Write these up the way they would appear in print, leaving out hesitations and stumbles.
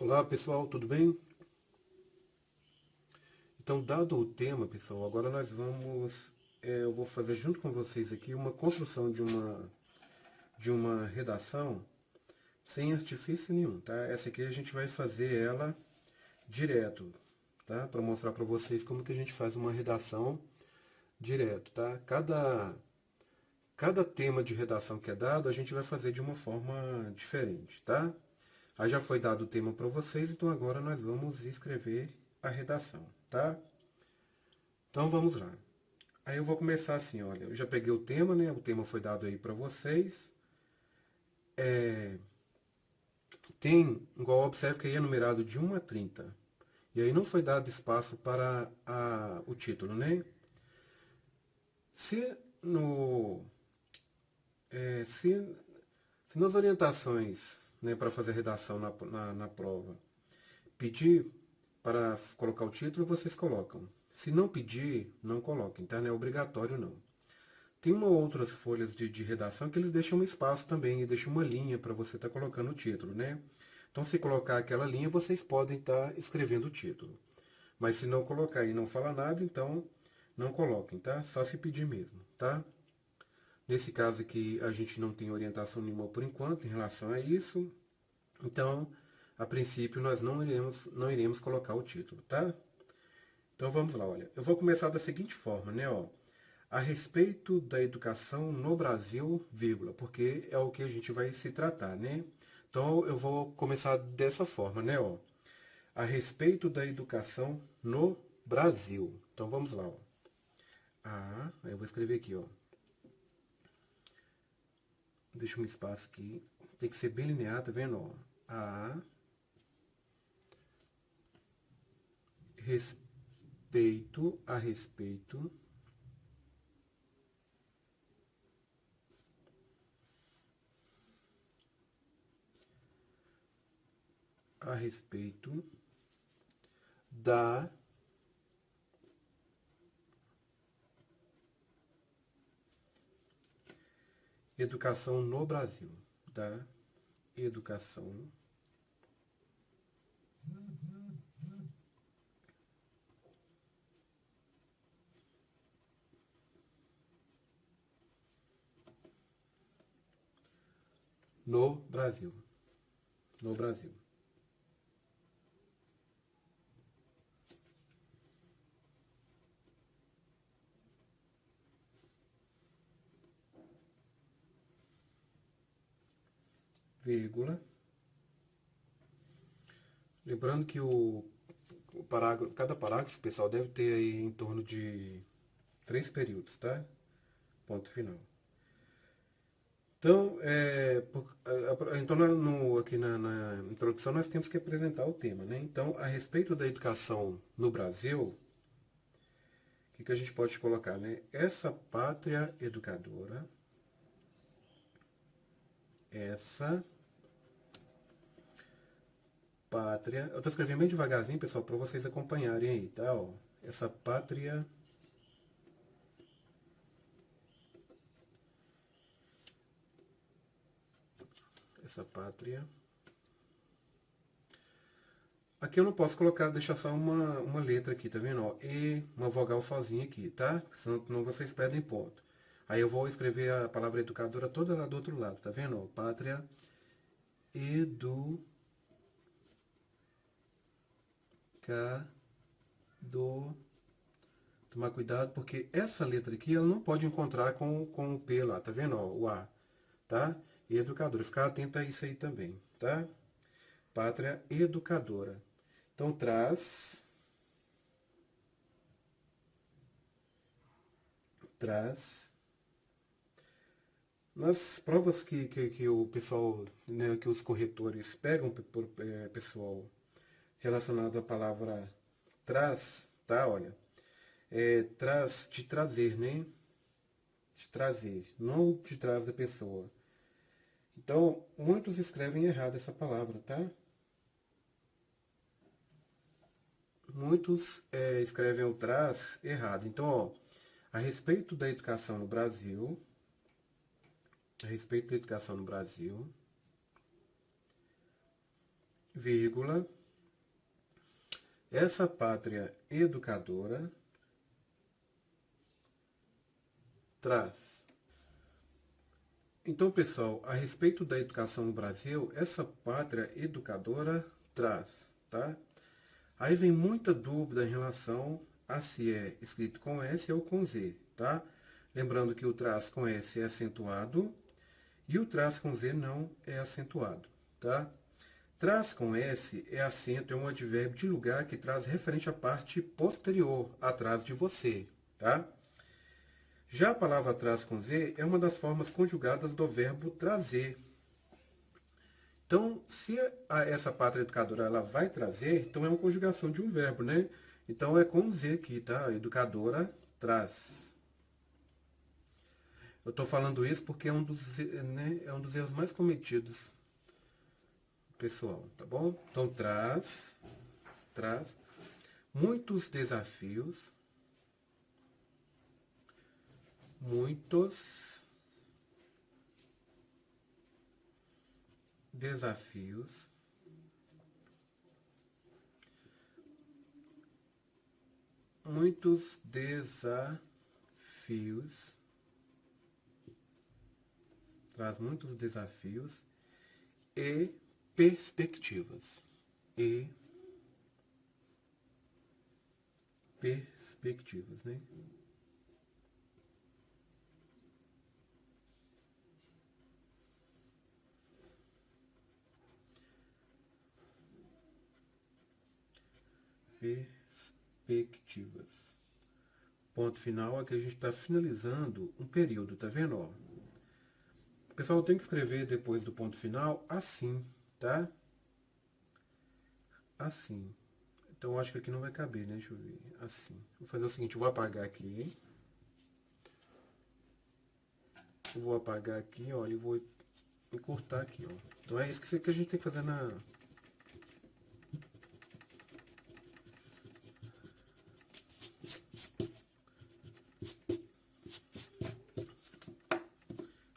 Olá pessoal, tudo bem? Então, dado o tema, pessoal, agora nós vamos, eu vou fazer junto com vocês aqui uma construção de uma redação sem artifício nenhum, tá? Essa aqui a gente vai fazer ela direto, tá? Para mostrar para vocês como que a gente faz uma redação direto, tá? Cada tema de redação que é dado, a gente vai fazer de uma forma diferente, tá? Aí já foi dado o tema para vocês, então agora nós vamos escrever a redação, tá? Então vamos lá. Aí eu vou começar assim, olha, eu já peguei o tema, né? O tema foi dado aí para vocês. Tem, igual observe que aí é numerado de 1 a 30. E aí não foi dado espaço para o título, né? Se no se nas orientações, né, para fazer redação na prova, pedir para colocar o título, vocês colocam. Se não pedir, não coloquem, tá? Não é obrigatório não. Tem uma outras folhas de redação que eles deixam um espaço também e deixam uma linha para você estar colocando o título, né? Então, se colocar aquela linha, vocês podem estar escrevendo o título. Mas se não colocar e não falar nada, então não coloquem, tá? Só se pedir mesmo, tá? Nesse caso aqui, a gente não tem orientação nenhuma por enquanto em relação a isso. Então, a princípio, nós não iremos colocar o título, tá? Então, vamos lá, olha. Eu vou começar da seguinte forma, né, ó. A respeito da educação no Brasil, vírgula, porque é o que a gente vai se tratar, né? Então, eu vou começar dessa forma, né, ó. A respeito da educação no Brasil. Então, vamos lá, ó. Aí eu vou escrever aqui, ó. Deixa um espaço aqui. Tem que ser bem linear, tá vendo? Ó? A respeito a respeito da educação no Brasil. Da educação no Brasil. No Brasil. Vírgula. Lembrando que cada parágrafo, pessoal, deve ter aí em torno de 3 períodos, tá? Ponto final. Então, então aqui na introdução nós temos que apresentar o tema, né? Então, a respeito da educação no Brasil, o que a gente pode colocar, né? Essa pátria educadora, essa pátria, eu estou escrevendo bem devagarzinho, pessoal, para vocês acompanharem aí, tá? Ó, essa pátria essa pátria. Aqui eu não posso colocar, deixar só uma letra aqui, tá vendo? Ó, e uma vogal sozinha aqui, tá? Senão vocês perdem ponto. Aí eu vou escrever a palavra educadora toda lá do outro lado, tá vendo? Ó, pátria educador. Tomar cuidado porque essa letra aqui ela não pode encontrar com o P lá, tá vendo? Ó, o A, tá? E educadora. Ficar atento a isso aí também, tá? Pátria educadora. Então traz nas provas que o pessoal, né, que os corretores pegam por pessoal relacionado à palavra traz, tá? Olha, traz, de trazer, né? De trazer, não de trás da pessoa. Então, muitos escrevem errado essa palavra, tá? Muitos escrevem o traz errado. Então, ó, a respeito da educação no Brasil, a respeito da educação no Brasil, vírgula, essa pátria educadora traz. Então, pessoal, a respeito da educação no Brasil, essa pátria educadora traz, tá? Aí vem muita dúvida em relação a se é escrito com S ou com Z, tá? Lembrando que o traz com S é acentuado e o traz com Z não é acentuado, tá? Traz com S é acento, é um advérbio de lugar que traz referente à parte posterior, atrás de você, tá? Já a palavra traz com Z é uma das formas conjugadas do verbo trazer. Então, se essa pátria educadora ela vai trazer, então é uma conjugação de um verbo, né? Então é com Z aqui, tá? Educadora traz. Eu estou falando isso porque é um dos erros mais cometidos, pessoal, tá bom? Então traz muitos desafios, muitos desafios, muitos desafios, traz muitos desafios e perspectivas. E perspectivas, né? Perspectivas. Ponto final é que a gente está finalizando um período, tá vendo? Ó? Pessoal, tem que escrever depois do ponto final assim, tá? Assim. Então eu acho que aqui não vai caber, né? Deixa eu ver. Assim. Vou fazer o seguinte, eu vou apagar aqui. Eu vou apagar aqui, olha, e vou encurtar aqui, ó. Então é isso que a gente tem que fazer na...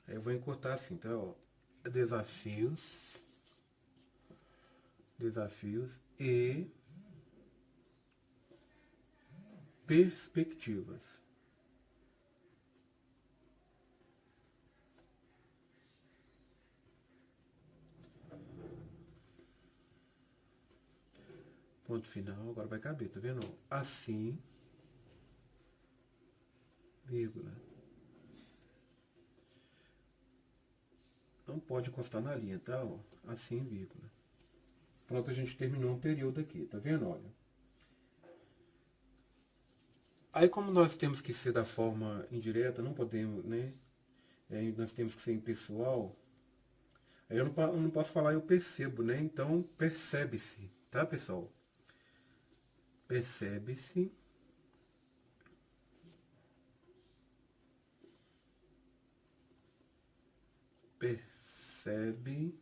Aí eu vou encurtar assim, tá? Ó. Desafios. Desafios e perspectivas. Ponto final, agora vai caber, tá vendo? Assim, vírgula. Não pode encostar na linha, tá? Ó, assim, vírgula. Pronto, a gente terminou um período aqui, tá vendo? Olha. Aí, como nós temos que ser da forma indireta, não podemos, né? Nós temos que ser impessoal. Aí eu não posso falar eu percebo, né? Então, percebe-se, tá, pessoal? Percebe-se. Percebe-se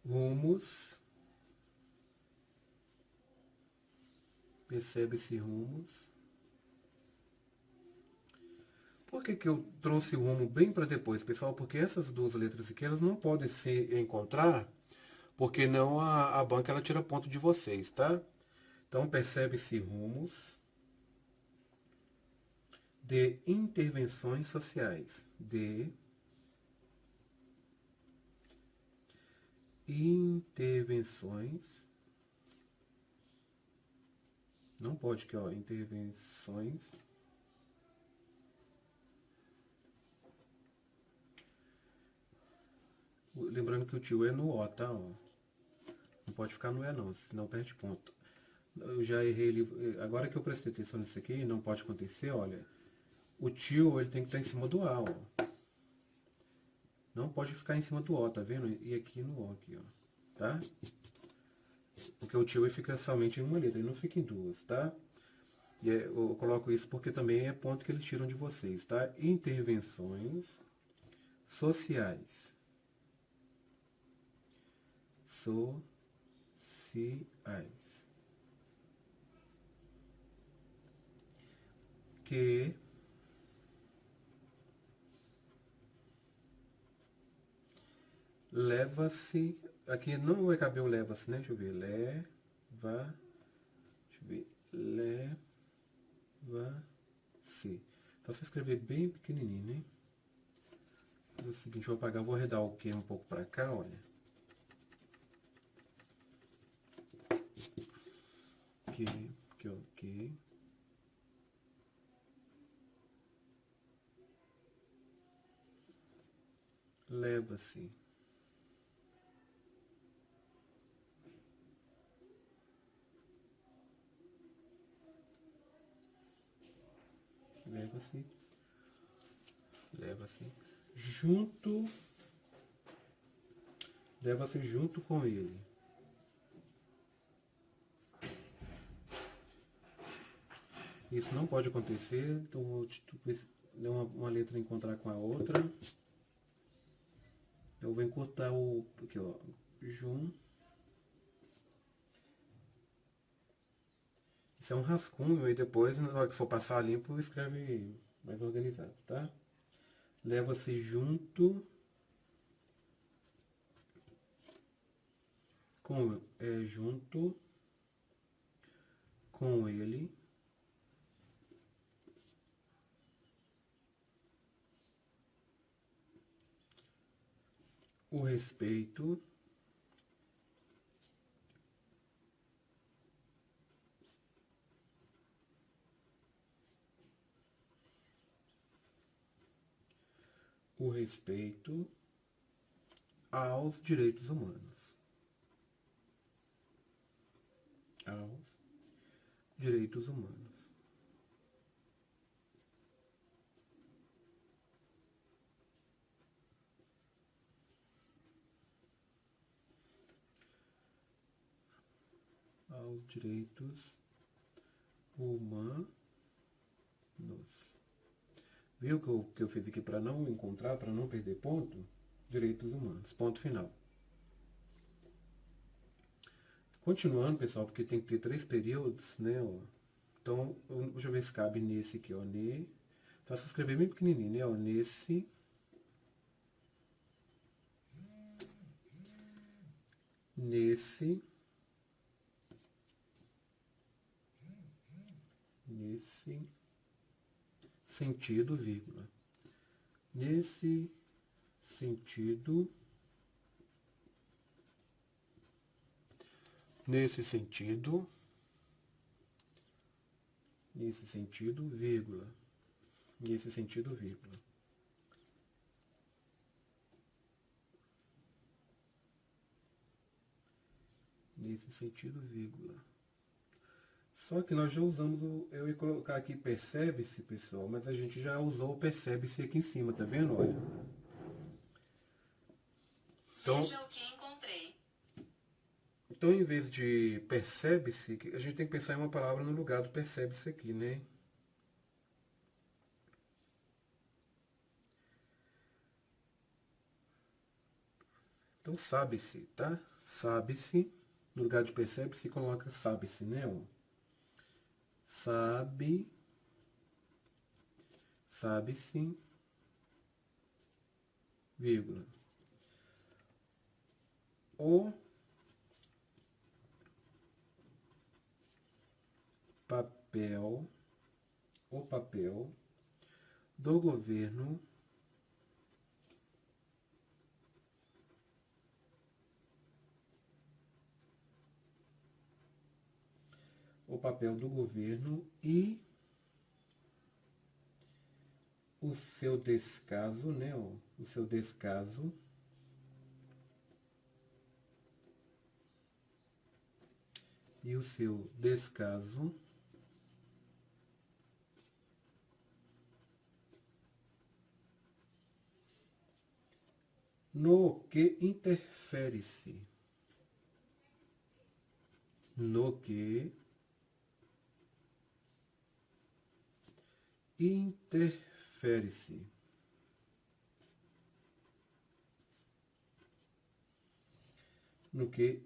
rumos. Percebe-se rumos. Por que eu trouxe o rumo bem para depois, pessoal? Porque essas duas letras aqui, elas não podem se encontrar, porque não a banca ela tira ponto de vocês, tá? Então, percebe-se rumos de intervenções sociais. De intervenções. Não pode que, ó, intervenções. Lembrando que o tio é no O, tá? Ó. Não pode ficar no E não, senão perde ponto. Eu já errei, agora que eu prestei atenção nisso aqui, não pode acontecer, olha. O tio, ele tem que estar em cima do A, ó. Não pode ficar em cima do O, tá vendo? E aqui no O, aqui, ó. Tá? Porque o tio ele fica somente em uma letra, ele não fica em duas, tá? E eu coloco isso porque também é ponto que eles tiram de vocês, tá? Intervenções sociais. Sociais. Que Leva-se. Aqui não vai caber o leva-se, né? Deixa eu ver. Leva. Deixa eu ver. Leva-se. Só se escrever bem pequenininho, né? É o seguinte, vou apagar, vou arredar o que um pouco pra cá, olha. Ok. Leva-se. Leva-se. Leva-se. Junto. Leva-se junto com ele. Isso não pode acontecer, então vou ver uma letra encontrar com a outra. Eu vou encurtar o. Aqui, ó. Isso é um rascunho, e depois, na hora que for passar limpo, escreve mais organizado, tá? Leva-se junto junto com ele o respeito aos direitos humanos. Aos direitos humanos. Aos direitos humanos. Viu que eu fiz aqui para não encontrar, para não perder ponto? Direitos humanos. Ponto final. Continuando, pessoal, porque tem que ter 3 períodos, né? Ó. Então, deixa eu ver se cabe nesse aqui, ó. Só se escrever bem pequenininho, né? Ó, nesse. Sentido, vírgula. Nesse sentido, vírgula. Nesse sentido, vírgula. Nesse sentido, vírgula. Só que nós já usamos, eu ia colocar aqui percebe-se, pessoal, mas a gente já usou o percebe-se aqui em cima, tá vendo? Olha. Então, veja o que encontrei. Então, em vez de percebe-se, a gente tem que pensar em uma palavra no lugar do percebe-se aqui, né? Então, sabe-se, tá? Sabe-se. No lugar de percebe-se, coloca sabe-se, né? Sabe-se, vírgula. O papel do governo e o seu descaso, né? O seu descaso no que interfere-se. No que interfere-se. No que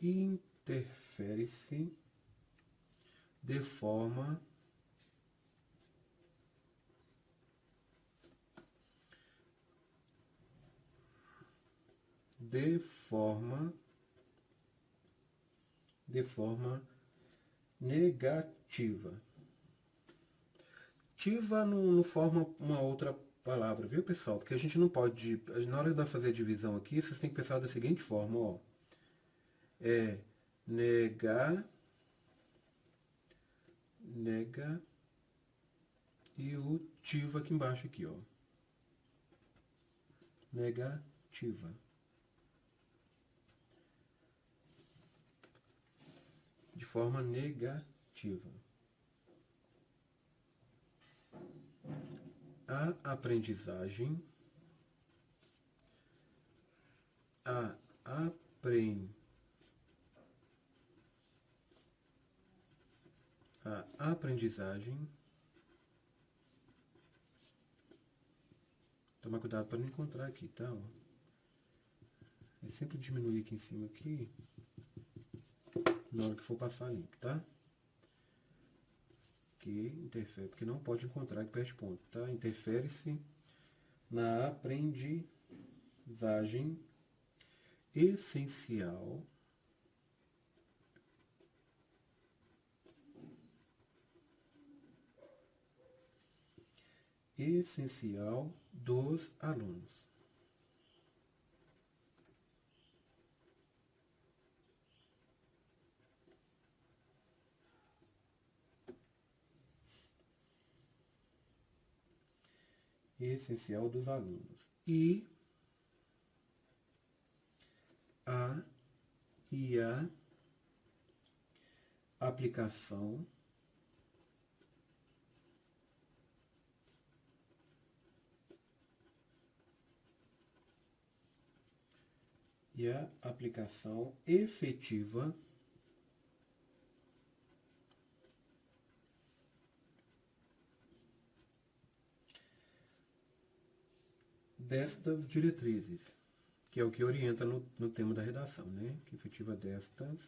interfere-se de forma de forma negativa. Tiva não forma uma outra palavra, viu, pessoal? Porque a gente não pode, na hora de fazer a divisão aqui, vocês têm que pensar da seguinte forma, ó. É nega e o tiva aqui embaixo aqui, ó. Negativa. De forma negativa. A aprendizagem, tomar cuidado para não encontrar aqui, tá? É sempre diminuir aqui em cima aqui, na hora que for passar limpo, tá? Que interfere, porque não pode encontrar que perde ponto, tá? Interfere-se na aprendizagem essencial dos alunos. Essencial dos alunos. E a aplicação efetiva destas diretrizes, que é o que orienta no tema da redação, né? Que efetiva destas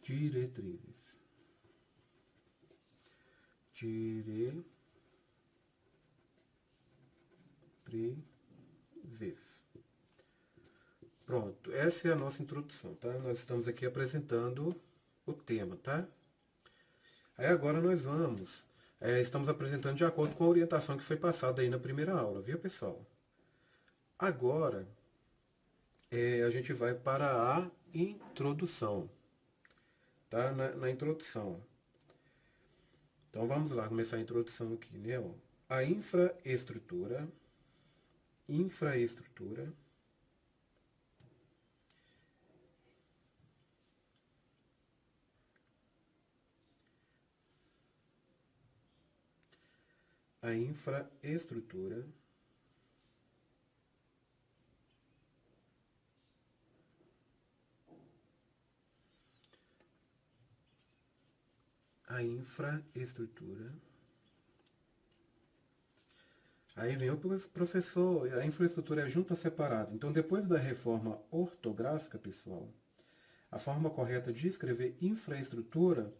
diretrizes. Pronto, essa é a nossa introdução, tá? Nós estamos aqui apresentando o tema, tá? Aí agora nós estamos apresentando de acordo com a orientação que foi passada aí na primeira aula, viu, pessoal? Agora, a gente vai para a introdução, tá? Na introdução. Então vamos lá, começar a introdução aqui, né? Ó. A infraestrutura Aí vem o professor, a infraestrutura é junto ou separado. Então, depois da reforma ortográfica, pessoal, a forma correta de escrever infraestrutura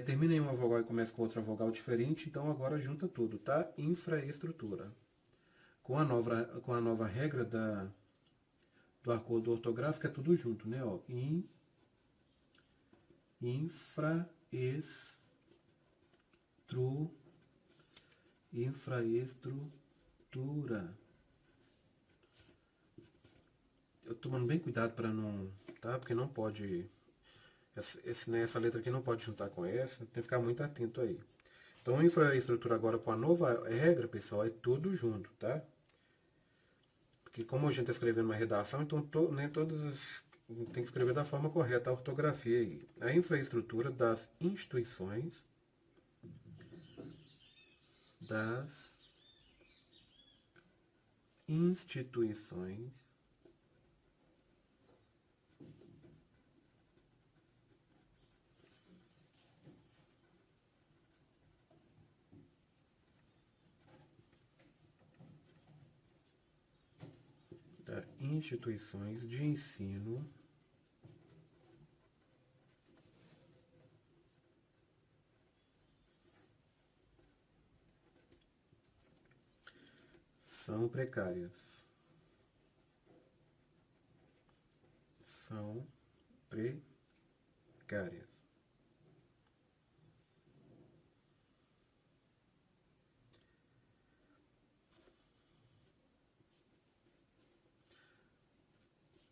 termina em uma vogal e começa com outra vogal diferente, então agora junta tudo, tá? Infraestrutura. Com a nova regra do acordo ortográfico é tudo junto, né? Ó, infraestrutura. Eu tomando bem cuidado para não, tá? Porque não pode, essa letra aqui não pode juntar com essa, tem que ficar muito atento aí. Então, infraestrutura agora com a nova regra, pessoal, é tudo junto, tá? Porque como a gente está escrevendo uma redação, então tem que escrever da forma correta a ortografia aí. A infraestrutura das instituições de ensino são precárias. são precárias.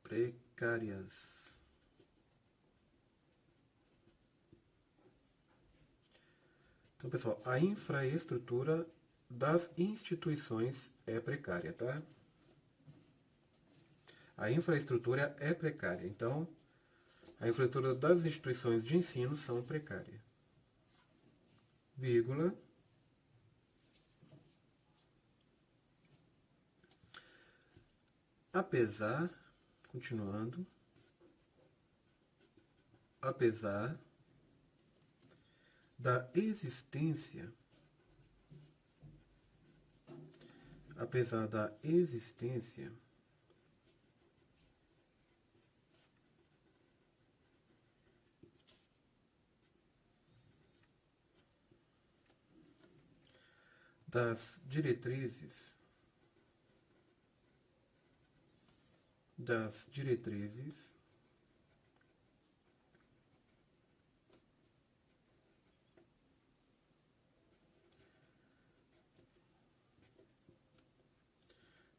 Precárias. Então, pessoal, a infraestrutura das instituições é precária, tá? A infraestrutura é precária. Então, a infraestrutura das instituições de ensino são precárias. Vírgula. Apesar, continuando, apesar da existência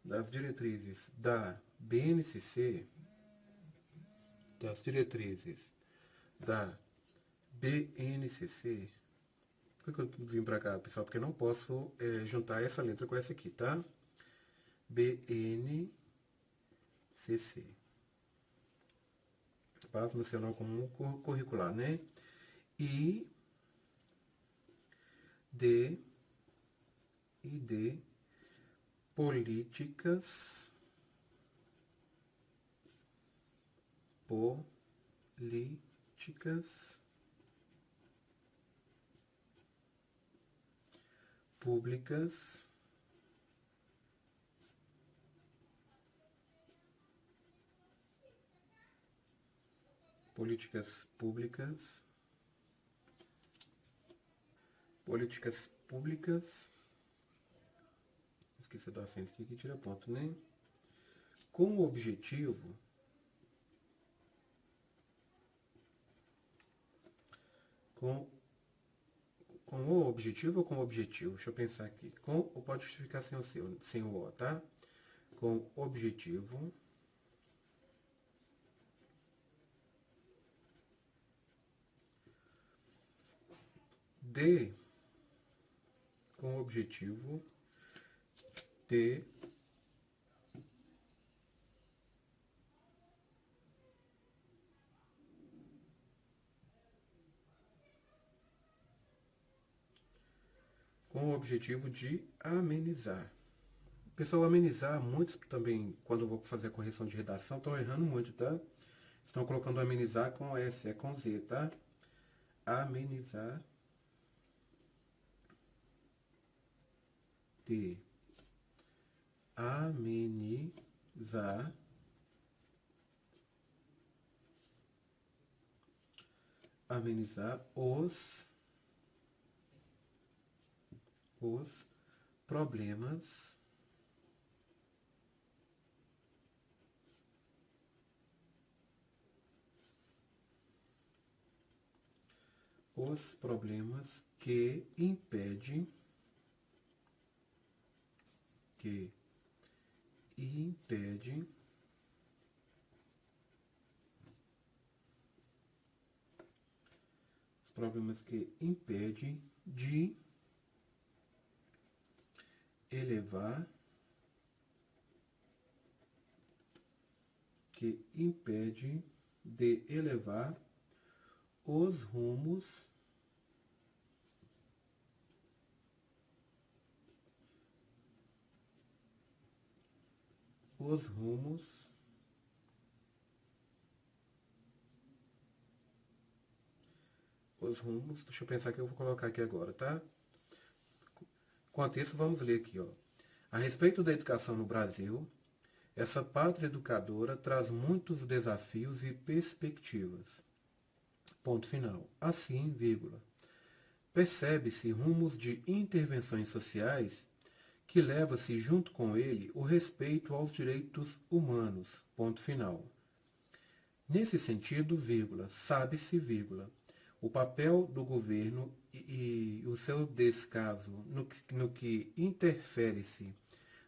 das diretrizes da BNCC, por que eu vim para cá, pessoal? Porque eu não posso juntar essa letra com essa aqui, tá? BNCC. Base Nacional Comum Curricular, né? E de políticas públicas esqueci do acento aqui que tira ponto, né? Com o objetivo ou com objetivo? Deixa eu pensar aqui. Com ou pode ficar sem o O, tá? Com objetivo de amenizar. Pessoal, amenizar, muitos também, quando eu vou fazer a correção de redação, estão errando muito, tá? Estão colocando amenizar com S, é com Z, tá? Amenizar. Amenizar os problemas que impedem de elevar os rumos deixa eu pensar que eu vou colocar aqui agora, tá? Enquanto isso, vamos ler aqui, ó. A respeito da educação no Brasil, essa pátria educadora traz muitos desafios e perspectivas. Ponto final. Assim, vírgula, percebe-se rumos de intervenções sociais que leva-se junto com ele o respeito aos direitos humanos. Ponto final. Nesse sentido, vírgula, sabe-se, vírgula, o papel do governo e o seu descaso no que interfere-se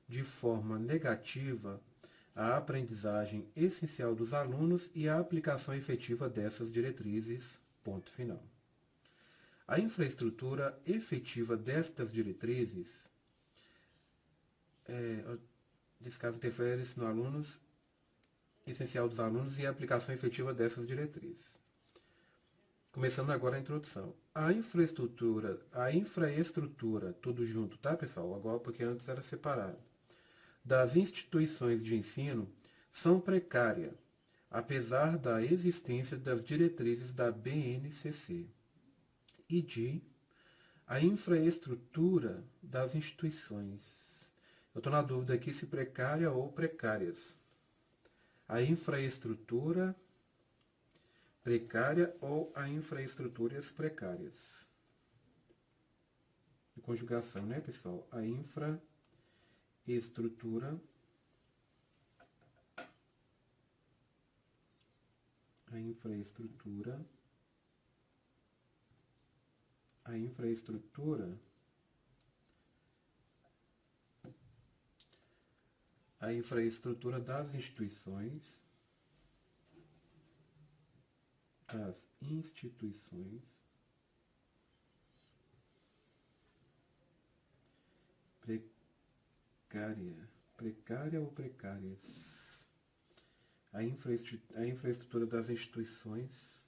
de forma negativa a aprendizagem essencial dos alunos e a aplicação efetiva dessas diretrizes. Ponto final. A infraestrutura efetiva destas diretrizes, descaso interfere-se no alunos, essencial dos alunos e a aplicação efetiva dessas diretrizes. Começando agora a introdução. A infraestrutura, tudo junto, tá, pessoal? Agora, porque antes era separado. Das instituições de ensino são precária, apesar da existência das diretrizes da BNCC. E a infraestrutura das instituições. Eu estou na dúvida aqui se precária ou precárias. A infraestrutura precária ou a infraestruturas precárias. De conjugação, né, pessoal? A infraestrutura. A infraestrutura das instituições, precária ou precárias. A infraestrutura das instituições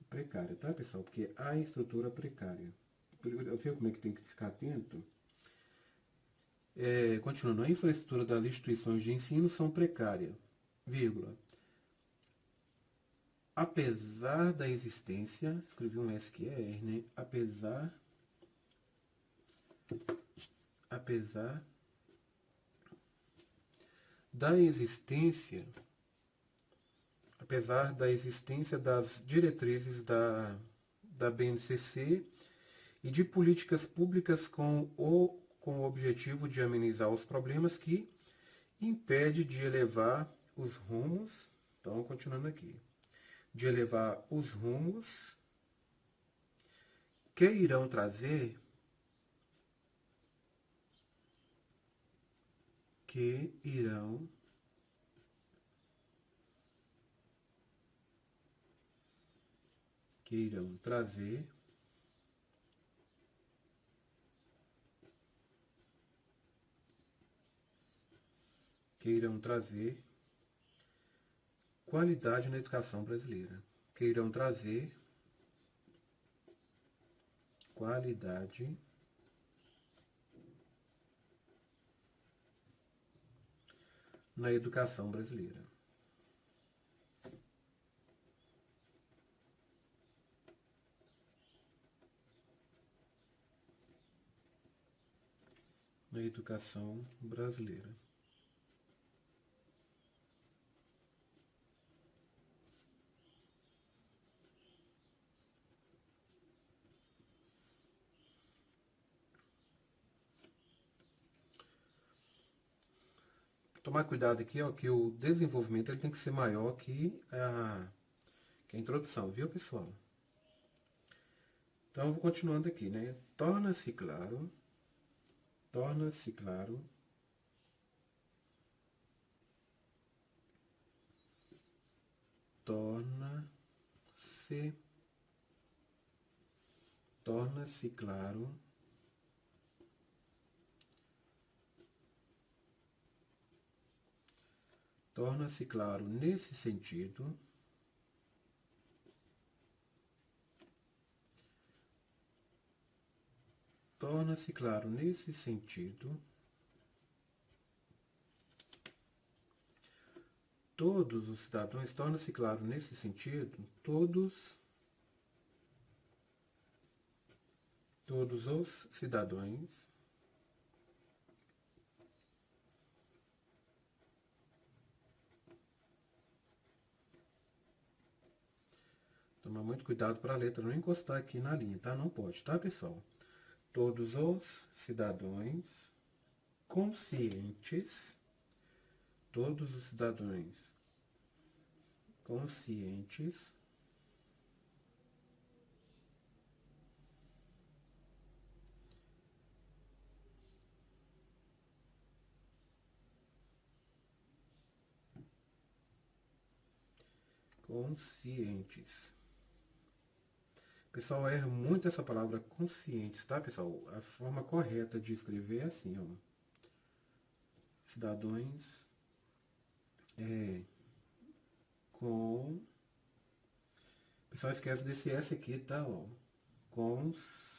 precária, tá, pessoal? Porque a estrutura precária. Viu como é que tem que ficar atento? Continuando, a infraestrutura das instituições de ensino são precária, vírgula. Apesar da existência, escrevi um SQR, né? Apesar da existência das diretrizes da BNCC e de políticas públicas com o objetivo de amenizar os problemas que impede de elevar os rumos, então continuando aqui, de elevar os rumos que irão trazer qualidade na educação brasileira. Que irão trazer qualidade na educação brasileira. Na educação brasileira. Tomar cuidado aqui, ó, que o desenvolvimento ele tem que ser maior que a introdução, viu, pessoal? Então, eu vou continuando aqui, né? Torna-se claro, torna-se claro nesse sentido todos os cidadãos, torna-se claro nesse sentido, todos os cidadãos tomar muito cuidado para a letra não encostar aqui na linha, tá? Não pode, tá, pessoal? Todos os cidadãos conscientes, todos os cidadãos conscientes conscientes. Pessoal, erra muito essa palavra conscientes, tá, pessoal? A forma correta de escrever é assim, ó. Cidadãos com... O pessoal esquece desse S aqui, tá, ó. Conscientes.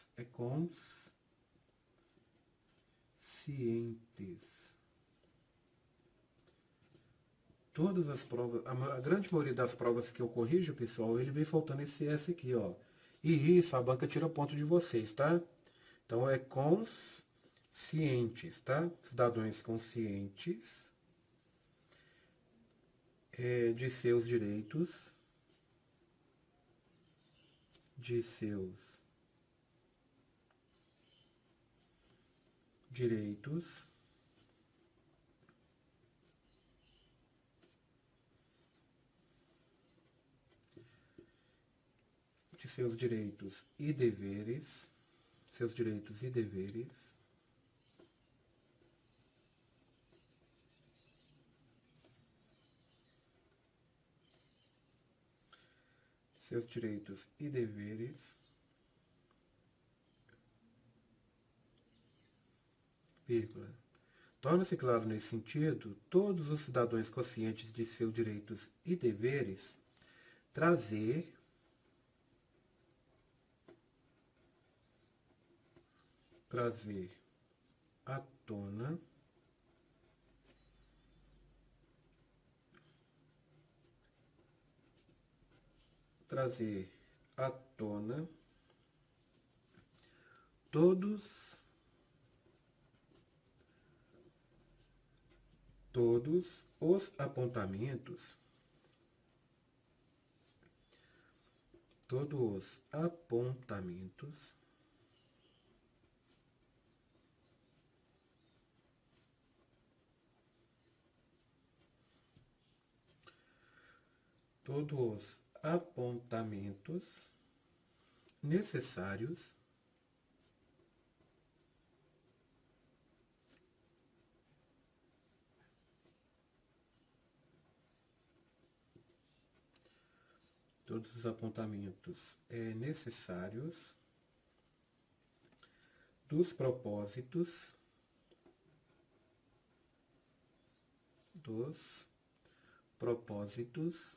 Todas as provas, a grande maioria das provas que eu corrijo, pessoal, ele vem faltando esse S aqui, ó. E isso, a banca tira ponto de vocês, tá? Então é conscientes, tá? Cidadãos conscientes de seus direitos, de seus direitos, de seus direitos e deveres, seus direitos e deveres, seus direitos e deveres, vírgula. Torna-se claro nesse sentido, todos os cidadãos conscientes de seus direitos e deveres trazer à tona todos os apontamentos, necessários dos propósitos dos propósitos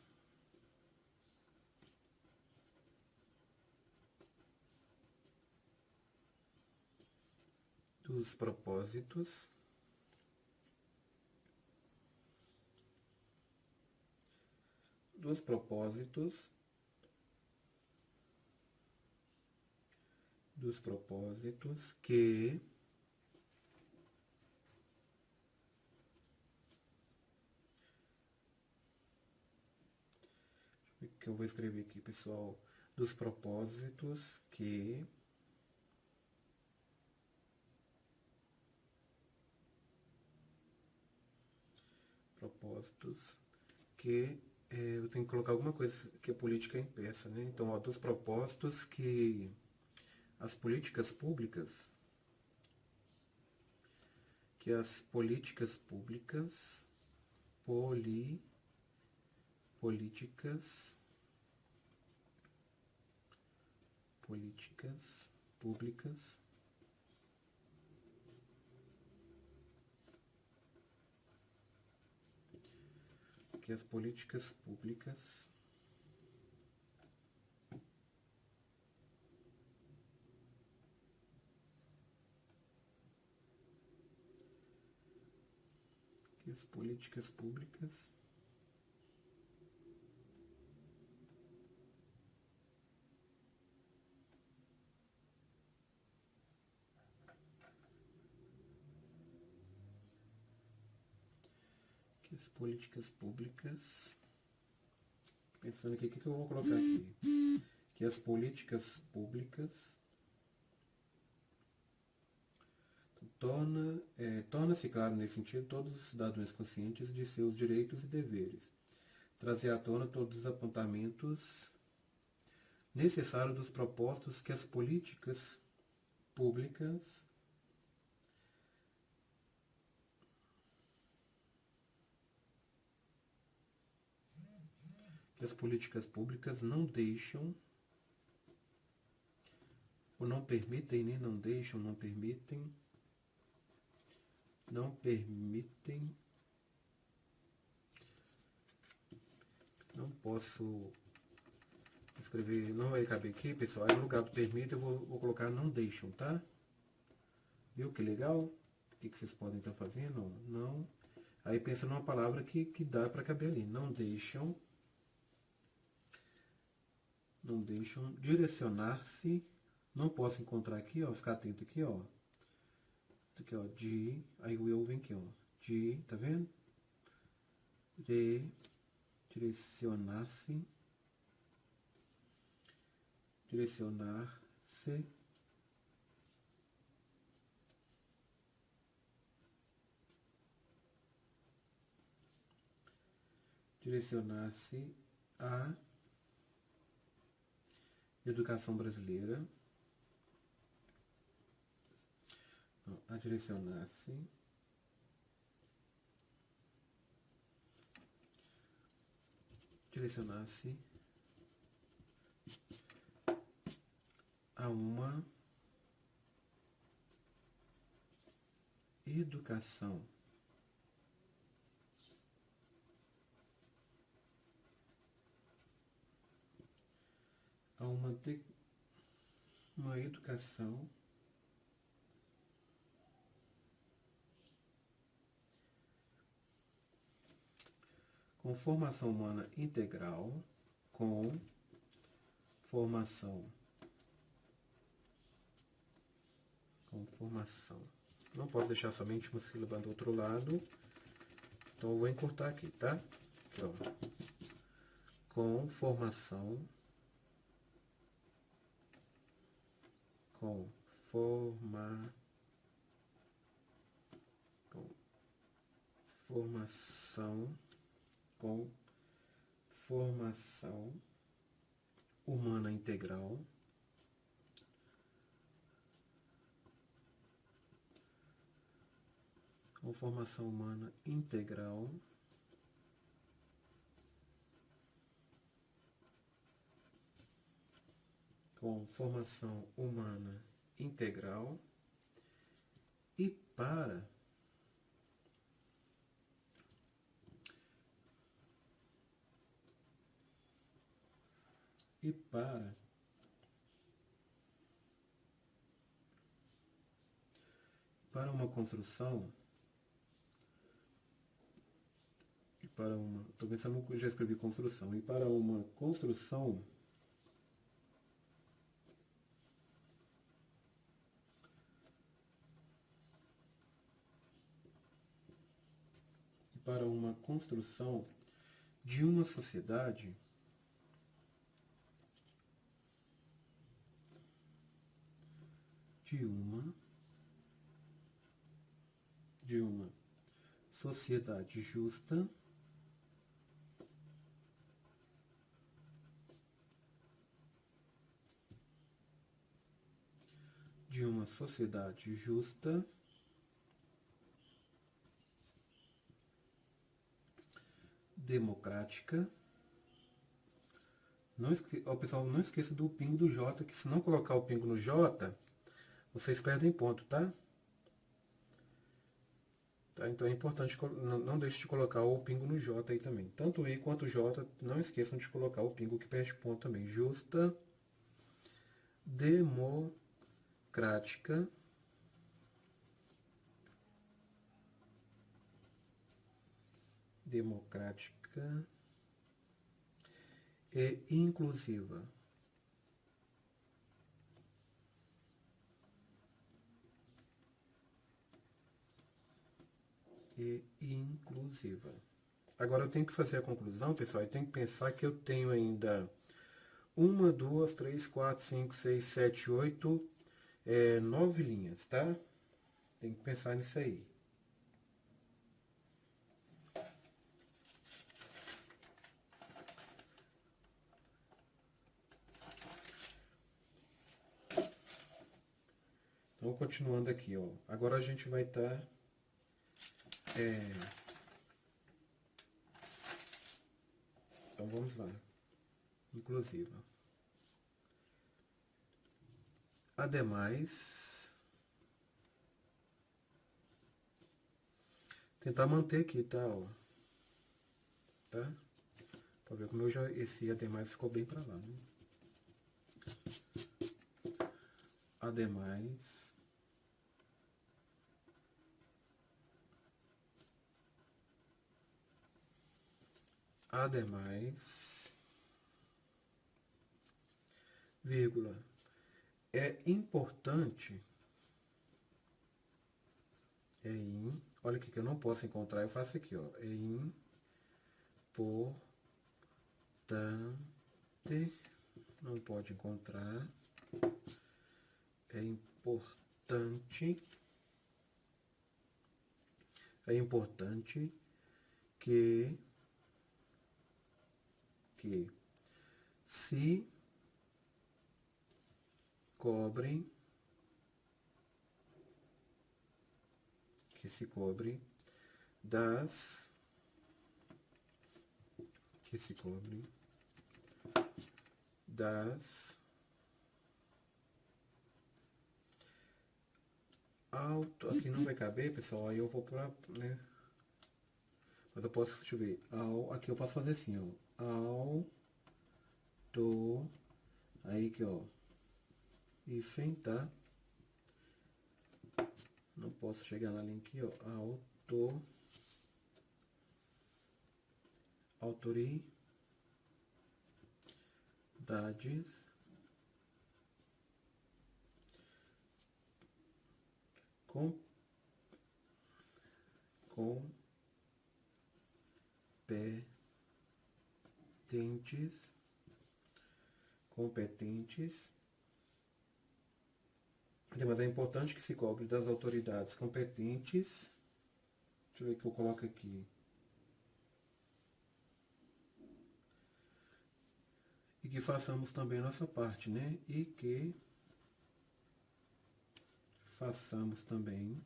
dos propósitos dos propósitos dos propósitos que eu vou escrever aqui, pessoal, dos propósitos que eu tenho que colocar alguma coisa que a política impeça, né? Então, ó, dos propósitos que as políticas públicas, políticas públicas que as políticas públicas que as políticas públicas que as políticas públicas pensando aqui, o que eu vou colocar aqui? Que as políticas públicas Torna-se claro nesse sentido todos os cidadãos conscientes de seus direitos e deveres. Trazer à tona todos os apontamentos necessários dos propostos que as políticas públicas não deixam ou não permitem, né? Não deixam, não permitem, não posso escrever, não vai caber aqui, pessoal. Aí no lugar do permite eu vou colocar não deixam, tá? Viu que legal? O que vocês podem estar fazendo? Não. Aí pensa numa palavra que dá para caber ali. Não deixam direcionar-se. Não posso encontrar aqui, ó. Ficar atento aqui, ó. Aqui, ó. De. Aí o eu vem aqui, ó. De. Tá vendo? Direcionar-se. Direcionar-se. Direcionar-se à educação brasileira. Não, a direcionar-se a uma educação uma educação com formação humana integral, com formação. Não posso deixar somente uma sílaba do outro lado, então eu vou encurtar aqui, tá? Aqui, ó. Com formação humana integral, com formação humana integral, e para uma construção, estou pensando que eu já escrevi construção, e para uma construção de uma sociedade justa, democrática. Pessoal, não esqueça do pingo do J, que se não colocar o pingo no J, vocês perdem ponto, tá? Então é importante, não deixe de colocar o pingo no J aí também. Tanto o I quanto o J, não esqueçam de colocar o pingo que perde ponto também. Justa, democrática, e inclusiva. Agora eu tenho que fazer a conclusão, pessoal, e tenho que pensar que eu tenho ainda 1, 2, 3, 4, 5, 6, 7, 8, 9 linhas, tá? Tem que pensar nisso aí. Então, continuando aqui, ó. Agora a gente vai estar... Então, vamos lá. Inclusiva. Ademais... Tentar manter aqui, tá? Ó. Tá? Pra ver como esse ademais ficou bem pra lá, né? Ademais... Ademais, vírgula, é importante, olha aqui que eu não posso encontrar, eu faço aqui, ó, é importante, não pode encontrar, é importante que se cobrem, das aqui não vai caber, pessoal, aí eu vou pra, né, mas eu posso, deixa eu ver, aqui eu posso fazer assim, ó, aí aqui, ó, hífen, tá? Não posso chegar na linha aqui, ó, autoridades competentes. Mas é importante que se cobre das autoridades competentes. Deixa eu ver o que eu coloco aqui. E que façamos também a nossa parte, né? E que façamos também,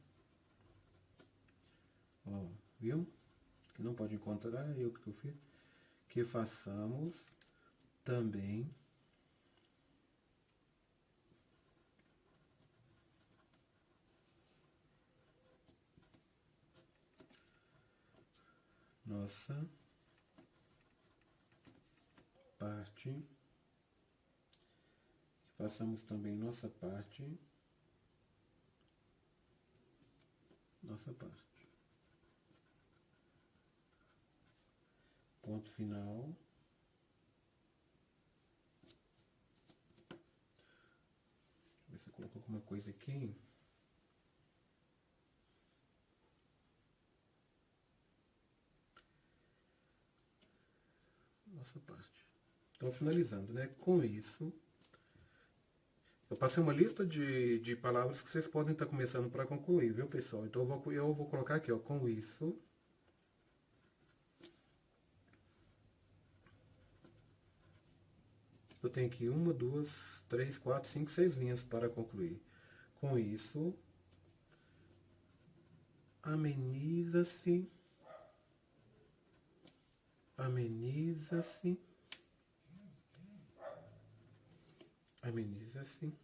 ó, viu? Que não pode encontrar, o que eu fiz? Que façamos também nossa parte, que façamos também nossa parte, ponto final. Deixa eu ver se eu coloco alguma coisa aqui. Nossa parte. Então, finalizando, né? Com isso, eu passei uma lista de palavras que vocês podem estar começando para concluir, viu, pessoal? Então, eu vou colocar aqui, ó, com isso. Eu tenho aqui 1, 2, 3, 4, 5, 6 linhas para concluir. Com isso, ameniza-se ameniza-se ameniza-se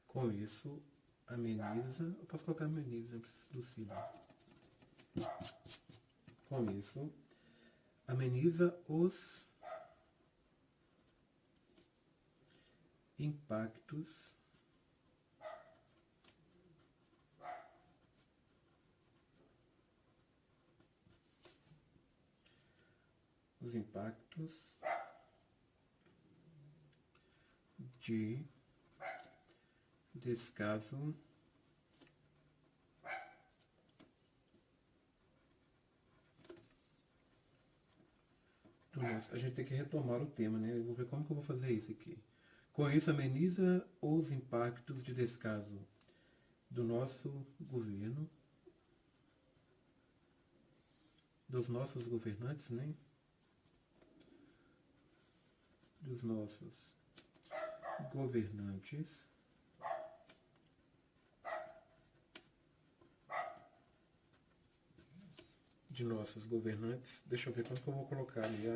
com isso, ameniza, eu posso colocar ameniza, não preciso do cílio. Com isso, ameniza os impactos de descaso do nosso. A gente tem que retomar o tema, né? Eu vou ver como que eu vou fazer isso aqui. Com isso, ameniza os impactos de descaso do nosso governo, dos nossos governantes, né? Dos nossos governantes, de nossos governantes. Deixa eu ver como que eu vou colocar ali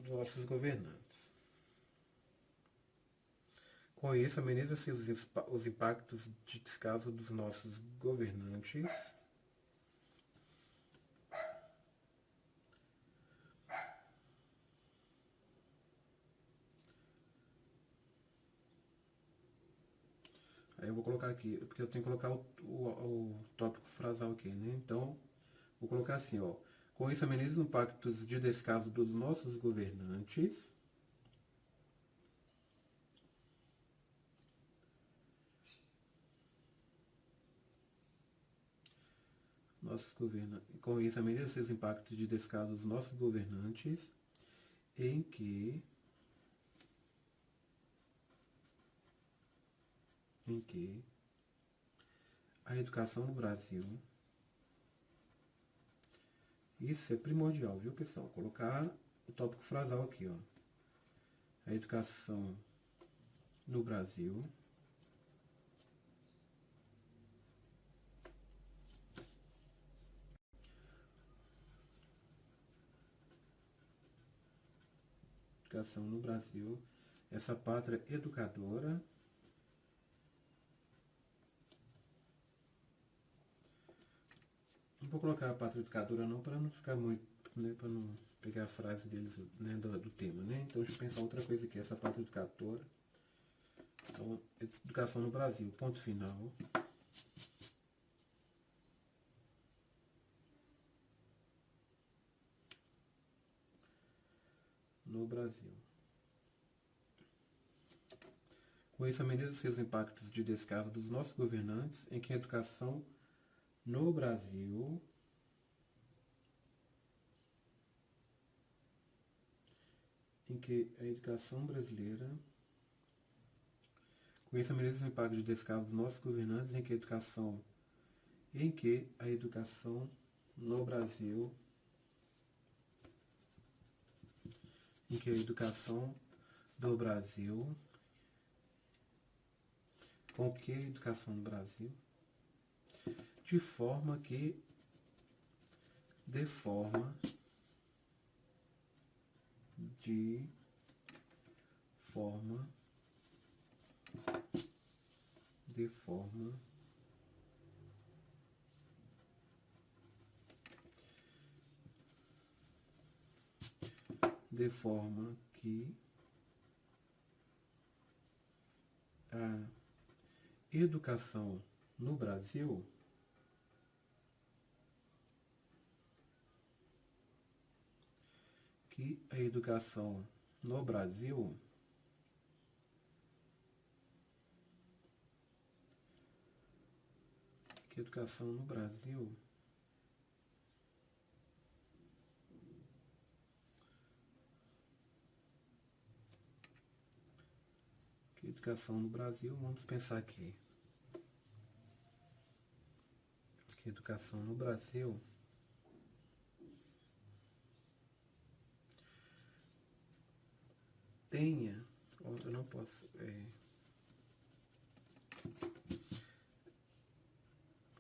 nossos governantes. Com isso, ameniza-se os impactos de descaso dos nossos governantes Aí eu vou colocar aqui, porque eu tenho que colocar o tópico frasal aqui, né? Então, vou colocar assim, ó. Com isso, ameniza os impactos de descaso dos nossos governantes. Com isso, ameniza os impactos de descaso dos nossos governantes em que a educação no Brasil, isso é primordial, viu, pessoal? Colocar o tópico frasal aqui, ó. A educação no Brasil essa pátria educadora não vou colocar a pátria educadora não, para não ficar muito, né, para não pegar a frase deles, né, do tema, né? Então deixa eu pensar outra coisa aqui, essa pátria educadora. Então, educação no Brasil, ponto final. No Brasil. Com isso, ameniza seus impactos de descaso dos nossos governantes em que a educação no Brasil em que a educação brasileira com isso, ameniza os impactos de descaso dos nossos governantes em que a educação no Brasil em que a educação do Brasil com que a educação no Brasil de forma que a educação no Brasil vamos pensar aqui, que a educação no Brasil tenha, eu não posso,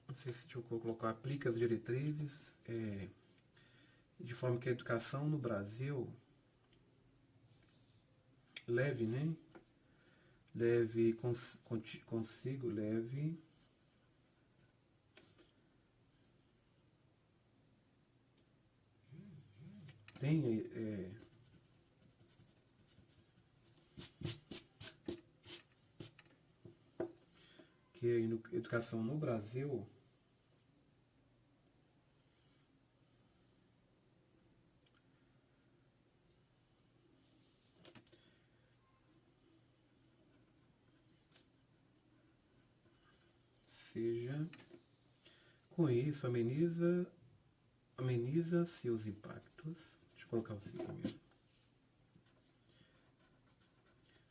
não sei se eu colocar, aplica as diretrizes, de forma que a educação no Brasil leve, né? Leve consigo, leve tem que a educação no Brasil seja, com isso, ameniza seus impactos. Deixa eu colocar o ciclo mesmo.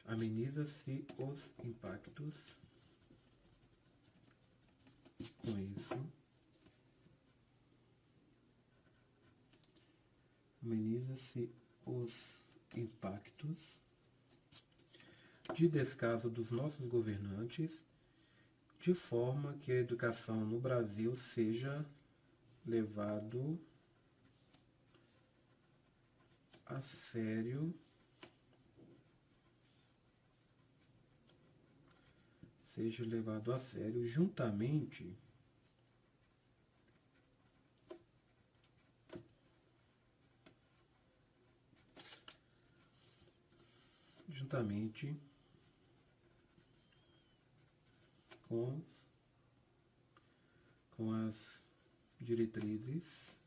Ameniza-se os impactos. Com isso, ameniza-se os impactos de descaso dos nossos governantes, de forma que a educação no Brasil seja levado a sério, juntamente com as diretrizes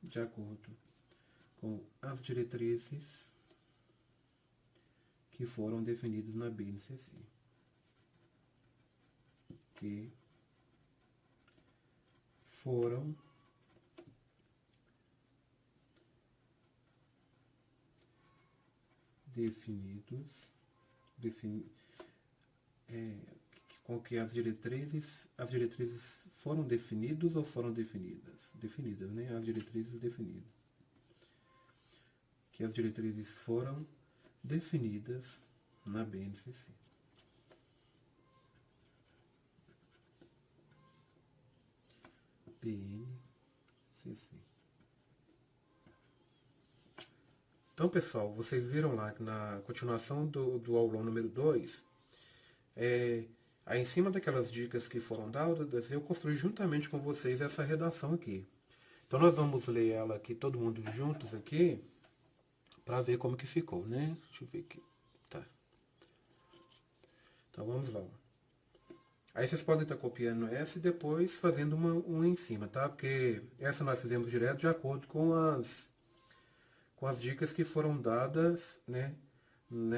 de acordo com as diretrizes que foram definidas na BNCC, que foram com que as diretrizes foram definidas ou foram definidas? Definidas, né? As diretrizes definidas. Que as diretrizes foram definidas na BNCC. BNCC. Então, pessoal, vocês viram lá que na continuação do aulão número 2, aí em cima daquelas dicas que foram dadas, eu construí juntamente com vocês essa redação aqui. Então nós vamos ler ela aqui, todo mundo juntos aqui, para ver como que ficou, né? Deixa eu ver aqui. Tá. Então vamos lá. Aí vocês podem estar copiando essa e depois fazendo uma em cima, tá? Porque essa nós fizemos direto de acordo com as dicas que foram dadas, né,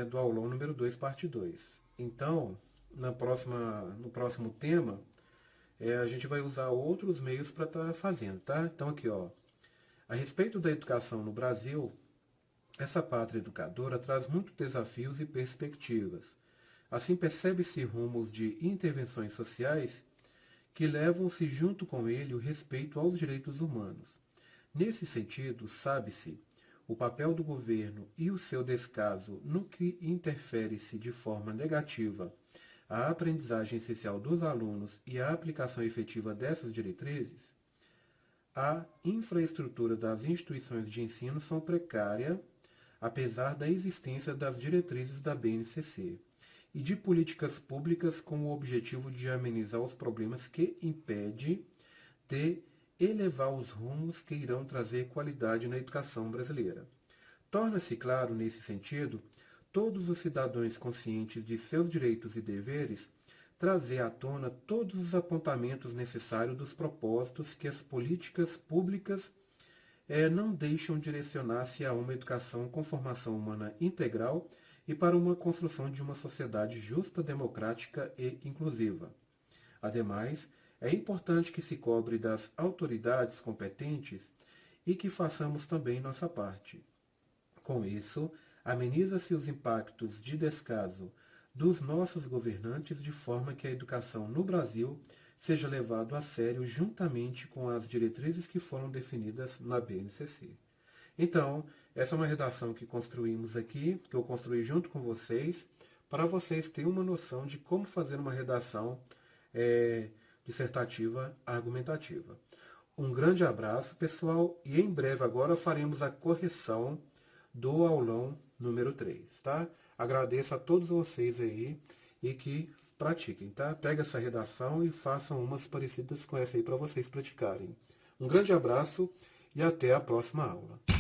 do aulão número 2, parte 2. Então, no próximo tema, a gente vai usar outros meios para estar fazendo, tá? Então aqui, ó, a respeito da educação no Brasil, essa pátria educadora traz muitos desafios e perspectivas. Assim, percebe-se rumos de intervenções sociais que levam-se junto com ele o respeito aos direitos humanos. Nesse sentido, sabe-se o papel do governo e o seu descaso no que interfere-se de forma negativa à aprendizagem essencial dos alunos e à aplicação efetiva dessas diretrizes, a infraestrutura das instituições de ensino são precária, apesar da existência das diretrizes da BNCC e de políticas públicas com o objetivo de amenizar os problemas que impede de elevar os rumos que irão trazer qualidade na educação brasileira. Torna-se claro, nesse sentido, todos os cidadãos conscientes de seus direitos e deveres trazer à tona todos os apontamentos necessários dos propósitos que as políticas públicas não deixam direcionar-se a uma educação com formação humana integral e para uma construção de uma sociedade justa, democrática e inclusiva. Ademais, é importante que se cobre das autoridades competentes e que façamos também nossa parte. Com isso, ameniza-se os impactos de descaso dos nossos governantes de forma que a educação no Brasil seja levado a sério juntamente com as diretrizes que foram definidas na BNCC. Então, essa é uma redação que construímos aqui, que eu construí junto com vocês, para vocês terem uma noção de como fazer uma redação dissertativa argumentativa. Um grande abraço, pessoal, e em breve agora faremos a correção do aulão número 3, tá? Agradeço a todos vocês aí e que pratiquem, tá? Pega essa redação e façam umas parecidas com essa aí para vocês praticarem. Um grande abraço e até a próxima aula.